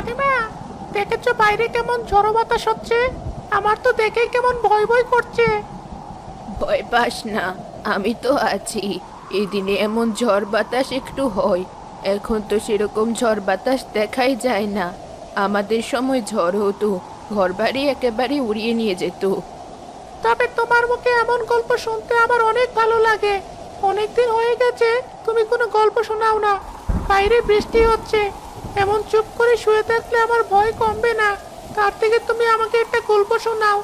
কাকিমা, দেখেছো বাইরে কেমন ঝড়ো বাতাস হচ্ছে? আমার তো দেখেই কেমন ভয় ভয় করছে। ভয় পাস না, আমি তো আছি। এই দিনে এমন ঝড় বাতাস একটু হয়, এখন তো সেরকম ঝড় বাতাস দেখাই যায় না। আমাদের সময় ঝড় হতো, ঘরবাড়ি একেবারে উড়িয়ে নিয়ে যেত। তবে তোমার মুখে এমন গল্প শুনতে আমার অনেক ভালো লাগে। অনেকদিন হয়ে গেছে তুমি কোনো গল্প শোনাও না। বাইরে বৃষ্টি হচ্ছে, এমন চুপ করে শুয়ে থাকলে আমার ভয় কমবে না। তার থেকে তুমি আমাকে একটা গল্প শোনাও,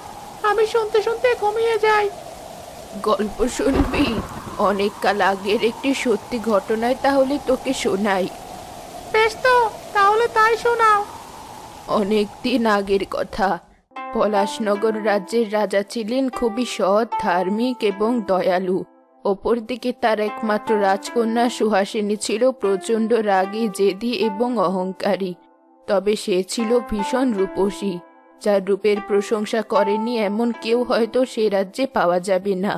আমি শুনতে শুনতে ঘুমিয়ে যাই। গল্প শুনবি? অনেক কাল আগের একটি সত্যি ঘটনায় তাহলে তোকে শোনাই। বেশ তো, তাহলে তাই শোনাও। অনেক দিন আগের কথা। পলাশনগর রাজ্যের রাজা ছিলেন খুবই সৎ, ধার্মিক এবং দয়ালু। অপরদিকে তার একমাত্র রাজকন্যা সুহাসিনী ছিল প্রচণ্ড রাগী, জেদি এবং অহংকারী। তবে সে ছিল ভীষণ রূপসী। যার রূপের প্রশংসা করেনি এমন কেউ হয়তো সে রাজ্যে পাওয়া যাবে না।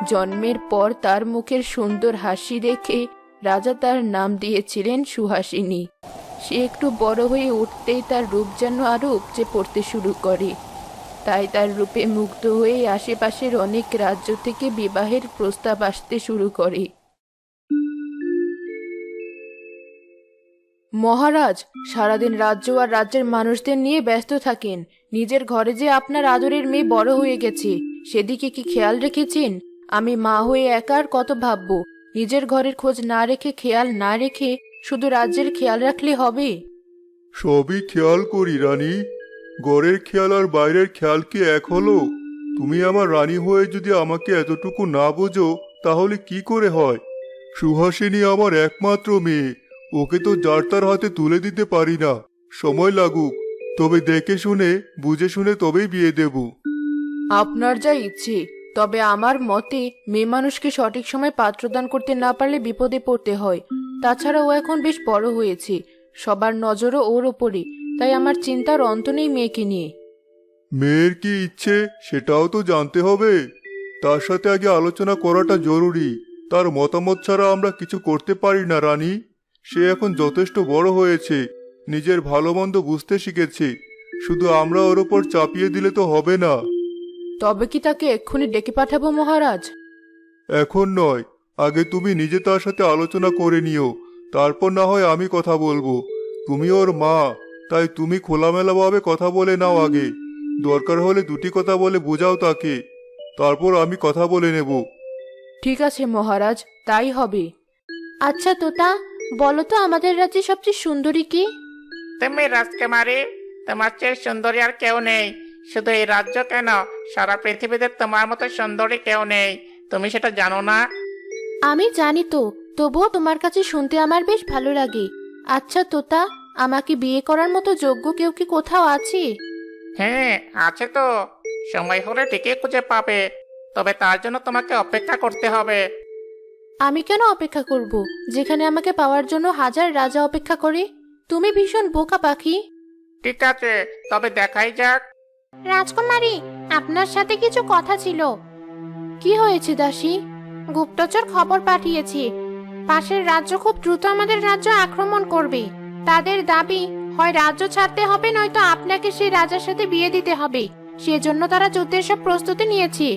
জন্মের পর তার মুখের সুন্দর হাসি দেখে রাজা তার নাম দিয়েছিলেন সুহাসিনী। সে একটু বড় হয়ে উঠতেই তার রূপ যেন আরো উপচে পড়তে শুরু করে। তাই তার রূপে মুগ্ধ হয়ে আশেপাশের অনেক রাজ্য থেকে বিবাহের প্রস্তাব আসতে শুরু করে। মহারাজ, সারাদিন রাজ্য আর রাজ্যের মানুষদের নিয়ে ব্যস্ত থাকেন। নিজের ঘরে যে আপনার আদরের মেয়ে বড় হয়ে গেছে, সেদিকে কি খেয়াল রেখেছেন? আমি মা হয়ে একা আর কত ভাববো। নিজের ঘরের খোঁজ না রেখে, খেয়াল না রেখে শুধু রাজ্যের খেয়াল রাখলে হবে? সবই খেয়াল করি রানী। ঘরের খেয়াল আর বাইরের খেয়াল কি এক হলো? তুমি আমার রানী হয়ে যদি আমাকে এতটুকু না বোঝো তাহলে কি করে হয়? সুহাসিনী আমার একমাত্র মেয়ে, ওকে তো যার তার হাতে তুলে দিতে পারি না। সময় লাগুক, তবে দেখে শুনে বুঝে শুনে তবেই বিয়ে দেব। আপনার যা ইচ্ছে, তবে আমার মতে মেয়ে মানুষকে সঠিক সময় পাত্রদান করতে না পারলে বিপদে পড়তে হয়। তাছাড়া ও এখন বেশ বড় হয়েছে, সবার নজরও ওর ওপরে। তাই আমার চিন্তার অন্ত নেই মেয়েকে নিয়ে। মেয়ের কি ইচ্ছে সেটাও তো জানতে হবে। তার সাথে আগে আলোচনা করাটা জরুরি। তার মতামত ছাড়া আমরা কিছু করতে পারি না রানী। সে এখন যথেষ্ট বড় হয়েছে, নিজের ভালো মন্দ বুঝতে শিখেছে। শুধু আমরা ওর ওপর চাপিয়ে দিলে তো হবে না। তবে কি তাকে এক্ষুনি ডেকে পাঠাবো মহারাজ? এখন নয়, আগে তুমি নিজে তার সাথে আলোচনা করে নিও, তারপর না হয় আমি কথা বলবো। তুমি ওর মা, তাই তুমি খোলামেলাভাবে কথা বলে নাও আগে। দরকার হলে দুটি কথা বলে বোঝাও তাকে, তারপর আমি কথা বলে নেব। ঠিক আছে মহারাজ, তাই হবে। আচ্ছা তোতা, বলো তো আমাদের রাজ্যে সবচেয়ে সুন্দরী কি? তুমি রাজকুমারী, তোমার চেয়ে সুন্দরী আর কেউ নেই। শুধু এই রাজ্য কেন, সারা পৃথিবীতে তোমার মতো সুন্দরী কেউ নেই। তুমি সেটা জানো না? আমি জানি তো, তবুও তোমার কাছে শুনতে আমার বেশ ভালো লাগে। আচ্ছা তোতা, আমাকে বিয়ে করার মতো যোগ্য কেউ কি কোথাও আছে? হ্যাঁ, আছে তো। সময় হলে ঠিকই খুঁজে পাবে, তবে তার জন্য তোমাকে অপেক্ষা করতে হবে। আমি কেন অপেক্ষা করব, যেখানে আমাকে পাওয়ার জন্য হাজার রাজা অপেক্ষা করে? তুমি ভীষণ বোকা পাখি। ঠিক আছে, তবে দেখাই যাক। রাজকুমারী, আপনার সাথে কিছু কথা ছিল। কি হয়েছে দাসী? গুপ্তচর খবর পাঠিয়েছে, পাশের রাজ্য খুব দ্রুত আমাদের রাজ্য আক্রমণ করবে। তাদের দাবি, হয় রাজ্য ছাড়তে হবে, নয়তো আপনাকে সেই রাজার সাথে বিয়ে দিতে হবে। সেজন্য তারা যুদ্ধের সব প্রস্তুতি নিয়েছে।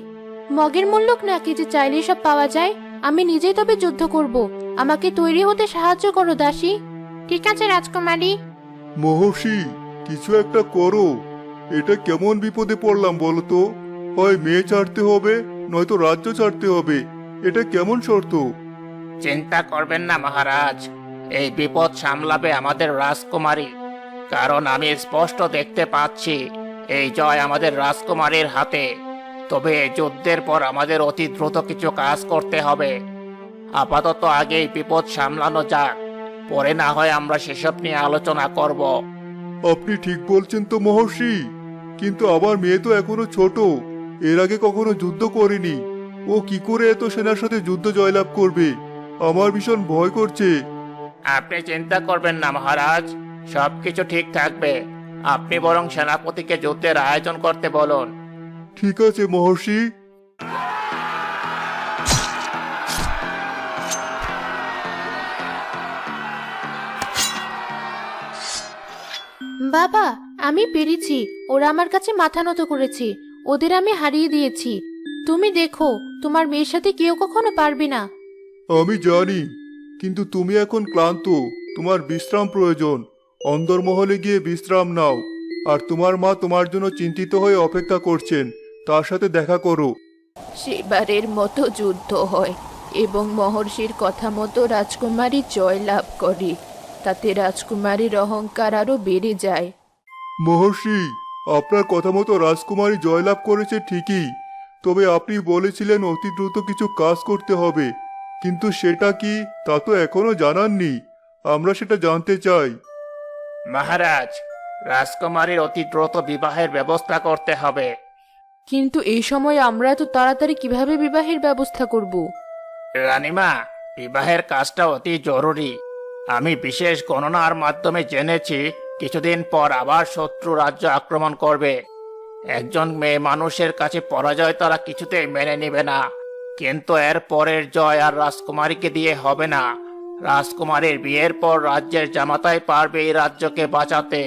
মগের মূল্যক নাকি যে চাইলেই সব পাওয়া যায়? আমি নিজেই তবে যুদ্ধ করব। আমাকে তৈরি হতে সাহায্য করো দাসী। ঠিক আছে রাজকুমারী। মহর্ষি, কিছু একটা করো। এটা কেমন বিপদে পড়লাম বলো তো? হয় মেয়ে ছাড়তে হবে, নয়তো রাজ্য ছাড়তে হবে। এটা কেমন শর্ত? চিন্তা করবেন না মহারাজ, এই বিপদ সামলাবে আমাদের রাজকুমারী। কারণ আমি স্পষ্ট দেখতে পাচ্ছি এই জয় আমাদের রাজকুমারীর হাতে। তবে এই যুদ্ধের পর আমাদের অতি দ্রুত কিছু কাজ করতে হবে। আপাতত আগে এই বিপদ সামলানো যাক, পরে না হয় আমরা সেসব নিয়ে আলোচনা করব। আপনি ঠিক বলছেন তো মহর্ষি, কিন্তু আমার মেয়ে তো এখনো ছোট, এর আগে কখনো যুদ্ধ করেনি। ও কি করে এত সেনার সাথে যুদ্ধ জয়লাভ করবে? আমার ভীষণ ভয় করছে। আপনি চিন্তা করবেন না মহারাজ, সবকিছু ঠিক থাকবে। আপনি বরং সেনাপতিকে যুদ্ধের আয়োজন করতে বলুন। ঠিক আছে মহর্ষি। বাবা, আমি পেরেছি। ওরা আমার কাছে মাথা নত করেছে। ওদের আমি হারিয়ে দিয়েছি। তুমি দেখো, তোমার মেয়ের সাথে কেউ কখনো পারবে না। আমি জানি, কিন্তু তুমি এখন ক্লান্ত, তোমার বিশ্রাম প্রয়োজন। অন্দরমহলে গিয়ে বিশ্রাম নাও। আর তোমার মা তোমার জন্য চিন্তিত হয়ে অপেক্ষা করছেন, তার সাথে দেখা করো। সেবারের মতো যুদ্ধ হয় এবং মহর্ষির কথা মতো রাজকুমারী জয় লাভ করে। তাতে রাজকুমারীর অহংকার আরো বেড়ে যায়। মহর্ষি, আপনার কথা মতো রাজকুমারী জয়লাভ করেছে ঠিকই, তবে আপনি বলেছিলেন অতি দ্রুত কিছু কাজ করতে হবে, কিন্তু সেটা কি তা তো এখনো জানাননি। আমরা সেটা জানতে চাই। মহারাজ, রাজকুমারীর অতি দ্রুত বিবাহের ব্যবস্থা করতে হবে। কিন্তু এই সময় আমরা এত তাড়াতাড়ি কিভাবে বিবাহের ব্যবস্থা করব? রানীমা, বিবাহের কাজটা অতি জরুরি। আমি বিশেষ গণনার মাধ্যমে জেনেছি কিছুদিন পর আবার শত্রু রাজ্য আক্রমণ করবে। একজন মেয়ে মানুষের কাছে পরাজয় তারা কিছুতেই মেনে নেবে না, কিন্তু এর পরের জয় আর রাজকুমারীকে দিয়ে হবে না। রাজকুমারীর বিয়ের পর রাজ্যের জামাতাই পারবে এই রাজ্যকে বাঁচাতে।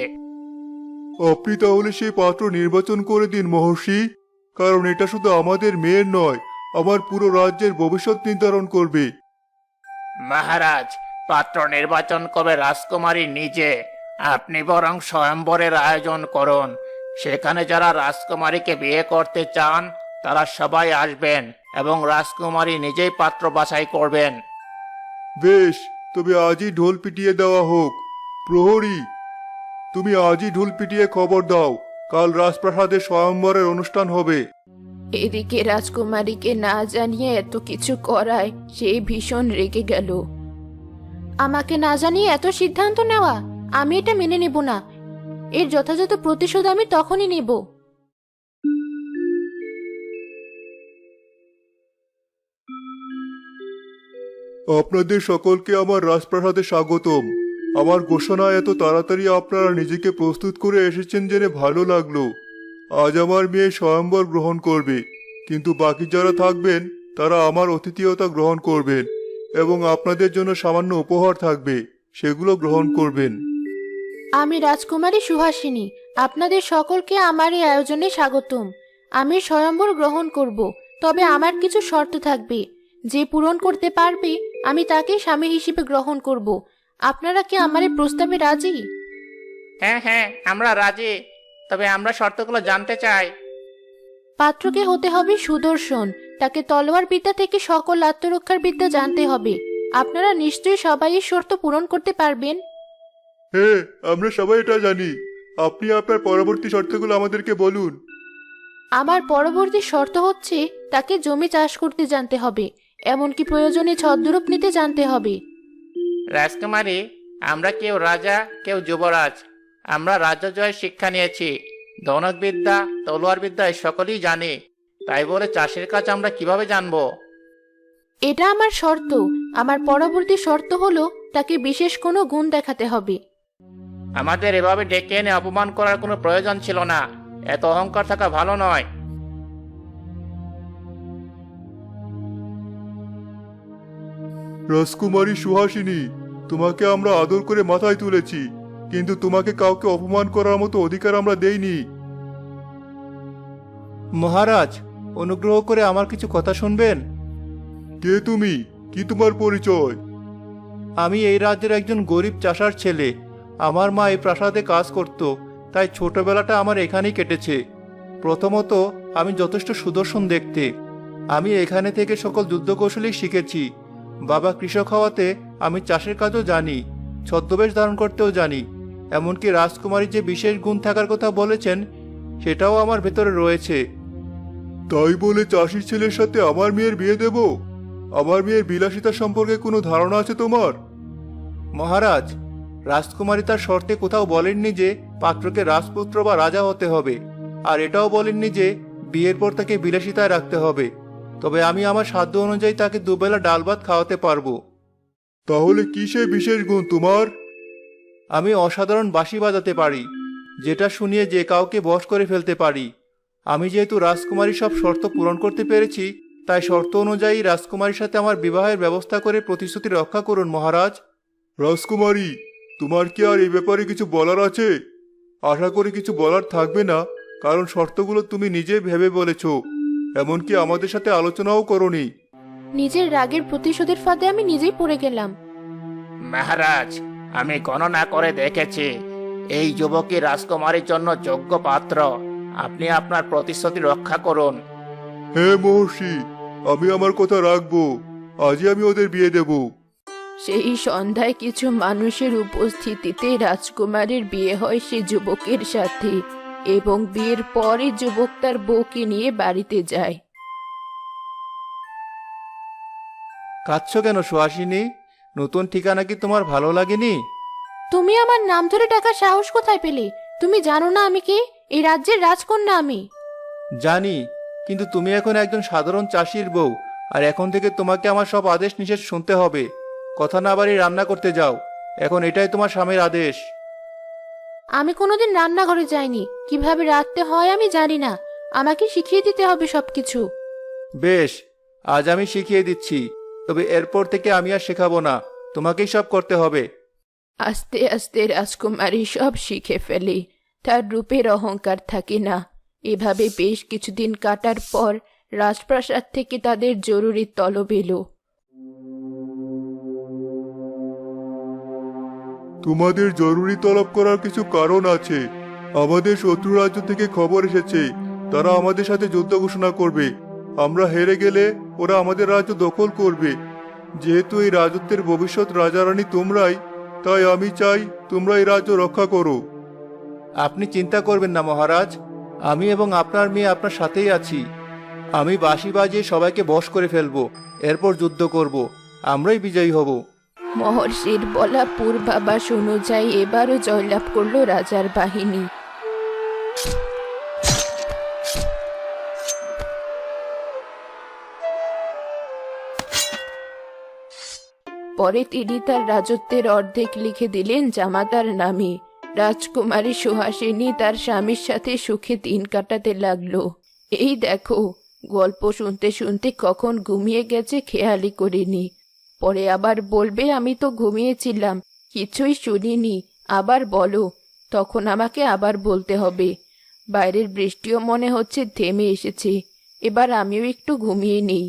আপনি তাহলে সেই পাত্র নির্বাচন করে দিন মহর্ষি, কারণ এটা শুধু আমাদের মেয়ের নয়, আমার পুরো রাজ্যের ভবিষ্যৎ নির্ধারণ করবে। মহারাজ, পাত্র নির্বাচন করবে রাজকুমারী নিজে। আপনি বরং স্বয়ম্বরের আয়োজন করুন। সেখানে যারা রাজকুমারীকে বিয়ে করতে চান তারা সবাই আসবেন এবং রাজকুমারী নিজেই পাত্র বাছাই করবেন। বেশ, তবে আজই ঢোল পিটিয়ে দেওয়া হোক। প্রহরী, তুমি আজই ঢোল পিটিয়ে খবর দাও, কাল রাজপ্রাসাদে স্বয়ম্বরের অনুষ্ঠান হবে। এদিকে রাজকুমারীকে না জানিয়ে এত কিছু করায় সে ভীষণ রেগে গেল। আমাকে না জানিয়ে এত সিদ্ধান্ত নেওয়া, আমি এটা মেনে নেব না। এর যথাযথ প্রতিশোধ আমি তখনই নেব। আপনাদের সকলকে আমার রাজপ্রাসাদে স্বাগতম। আমার ঘোষণায় এত তাড়াতাড়ি আপনারা নিজেকে প্রস্তুত করে এসেছেন জেনে ভালো লাগলো। আজ আমার মেয়ে স্বয়ম্বর গ্রহণ করবে, কিন্তু বাকি যারা থাকবেন তারা আমার অতিথিয়তা গ্রহণ করবেন এবং আপনাদের জন্য সামান্য উপহার থাকবে, সেগুলো গ্রহণ করবেন। আমি রাজকুমারী সুহাসিনী, আপনাদের সকলকে আমার এই আয়োজনে স্বাগতম। আমি স্বয়ম্বর গ্রহণ করব, তবে আমার কিছু শর্ত থাকবে। যে পূরণ করতে পারবে আমি তাকে স্বামী হিসেবে গ্রহণ করব। আপনারা কি আমার এই প্রস্তাবে রাজি? হ্যাঁ হ্যাঁ, আমরা রাজি, তবে আমরা শর্তগুলো জানতে চাই। পাত্রকে হতে হবে সুদর্শন, তাকে তলোয়ার বিদ্যা থেকে সকল আত্মরক্ষার বিদ্যা জানতে হবে। আপনারা নিশ্চয়ই সবাই এই শর্ত পূরণ করতে পারবেন। হ্যাঁ, আমরা সবাই এটা জানি। আপনি আপনার পরবর্তী শর্তগুলো আমাদেরকে বলুন। আমার পরবর্তী শর্ত হচ্ছে তাকে জমি চাষ করতে জানতে হবে, এমনকি প্রয়োজনে ছদ্মরূপ নিতে জানতে হবে। রাজকুমারী, আমরা কেউ রাজা কেউ যুবরাজ। আমরা রাজ্য জয়ের শিক্ষা নিয়েছি। ধনুক বিদ্যা, তলোয়ার বিদ্যা এই সকলেই জানি। তাই বলে চাষের কাজ আমরা কিভাবে জানবো? এটা আমার শর্ত। আমার পরবর্তী শর্ত হলো তাকে বিশেষ কোনো গুণ দেখাতে হবে। আমাদের এভাবে ডেকে এনে অপমান করার কোনো প্রয়োজন ছিল না। এত অহংকার থাকা ভালো নয়। রাজকুমারী সুহাসিনী, তোমাকে আমরা আদর করে মাথায় তুলেছি, কিন্তু তোমাকে কাউকে অপমান করার মতো অধিকার আমরা দেইনি। মহারাজ, অনুগ্রহ করে আমার কিছু কথা শুনবেন। কে তুমি? কি তোমার পরিচয়? আমি এই রাজ্যের একজন গরিব চাষার ছেলে। আমার মা এই প্রাসাদে কাজ করত, তাই ছোটবেলাটা আমার এখানেই কেটেছে। প্রথমত, আমি যথেষ্ট সুদর্শন দেখতে। আমি এখানে থেকে সকল যুদ্ধকৌশলী শিখেছি। বাবা কৃষক হওয়াতে আমি চাষের কাজও জানি, ছদ্মবেশ ধারণ করতেও জানি। এমনকি রাজকুমারীর যে বিশেষ গুণ থাকার কথা বলেছেন সেটাও আমার ভেতরে রয়েছে। তাই বলে চাষির ছেলের সাথে আমার মেয়ের বিয়ে দেব? আমার মেয়ের বিলাসিতা সম্পর্কে কোনো ধারণা আছে তোমার? মহারাজ, রাজকুমারী তার শর্তে কোথাও বলেননি যে পাত্রকে রাজপুত্র বা রাজা হতে হবে, আর এটাও বলেননি যে বিয়ের পর তাকে বিলাসিতায় রাখতে হবে। তবে আমি আমার সাধ্য অনুযায়ী তাকে দুবেলা ডাল ভাত খাওয়াতে পারবো। তাহলে কি সেই বিশেষ গুণ তোমার? আমি অসাধারণ বাঁশি বাজাতে পারি, যেটা শুনিয়ে যে কাউকে বশ করে ফেলতে পারি। আমি যেহেতু রাজকুমারীর সব শর্ত পূরণ করতে পেরেছি, তাই শর্ত অনুযায়ী রাজকুমারীর সাথে আমার বিবাহের ব্যবস্থা করে প্রতিশ্রুতি রক্ষা করুন মহারাজ। রাজকুমারী, তোমার কি আর এই ব্যাপারে কিছু বলার আছে? আশা করি কিছু বলার থাকবে না, কারণ শর্তগুলো তুমি নিজেই ভেবে বলেছ। এমনকি আমাদের সাথে আলোচনাও করনি। নিজের রাগের প্রতিশোধের ফাঁদে আমি নিজেই পড়ে গেলাম। মহারাজ, আমি গণনা করে দেখেছি এই যুবকই রাজকুমারীর জন্য যোগ্য পাত্র। আপনি আপনার প্রতিশ্রুতি রক্ষা করুন। হ্যাঁ মহর্ষি, আমি আমার কথা রাখবো। আজই আমি ওদের বিয়ে দেব। সেই সন্ধ্যায় কিছু মানুষের উপস্থিতিতে রাজকুমারীর বিয়ে হয় সে যুবকের সাথে, এবং বিয়ের পরে যুবক তার বউকে নিয়ে বাড়িতে যায়। কাঁদছো কেন সুহাসিনী? নতুন ঠিকানা কি তোমার ভালো লাগেনি? তুমি আমার নাম ধরে ডাকার সাহস কোথায় পেলে? তুমি জানো না আমি কে? এই রাজ্যের রাজকন্যা আমি। জানি, কিন্তু তুমি এখন একজন সাধারণ চাষির বউ, আর এখন থেকে তোমাকে আমার সব আদেশ নিষেধ শুনতে হবে। কথা না বাড়ি রান্না করতে যাও, এখন এটাই তোমার স্বামীর আদেশ। আমি কোনোদিন রান্নাঘরে যাইনি, কিভাবে রাঁধতে হয় আমি জানি না। আমাকে শিখিয়ে দিতে হবে সবকিছু। বেশ, আজ আমি শিখিয়ে দিচ্ছি, তবে এরপর থেকে আমি আর শেখাবো না, তোমাকেই সব করতে হবে। আস্তে আস্তে রাজকুমারী সব শিখে ফেলে। তার রূপের অহংকার থাকে না। এভাবে বেশ কিছুদিন কাটার পর রাজপ্রাসাদ থেকে তাদের জরুরি তলব এলো। তোমাদের জরুরি তলব করার কিছু কারণ আছে। আমাদের শত্রু রাজ্য থেকে খবর এসেছে, তারা আমাদের সাথে যুদ্ধ ঘোষণা করবে। আমরা হেরে গেলে ওরা আমাদের রাজ্য দখল করবে। যেহেতু এই রাজত্বের ভবিষ্যৎ রাজারানী তোমরাই, তাই আমি চাই তোমরা এই রাজ্য রক্ষা করো। আপনি চিন্তা করবেন না মহারাজ, আমি এবং আপনার মেয়ে আপনার সাথেই আছি। আমি বাঁশি বাজিয়ে সবাইকে বশ করে ফেলবো, এরপর যুদ্ধ করব, আমরাই বিজয়ী হব। মহর্ষির বলা পূর্বাভাস অনুযায়ী এবারও জয়লাভ করলো রাজার বাহিনী। পরে তিনি তার রাজত্বের অর্ধেক লিখে দিলেন জামাতার নামে। রাজকুমারী সুহাসিনী তার স্বামীর সাথে সুখে দিন কাটাতে লাগলো। এই দেখো, গল্প শুনতে শুনতে কখন ঘুমিয়ে গেছে খেয়ালই করিনি। পরে আবার বলবে আমি তো ঘুমিয়েছিলাম, কিছুই শুনিনি, আবার বলো। তখন আমাকে আবার বলতে হবে। বাইরের বৃষ্টিও মনে হচ্ছে থেমে এসেছে। এবার আমিও একটু ঘুমিয়ে নেই।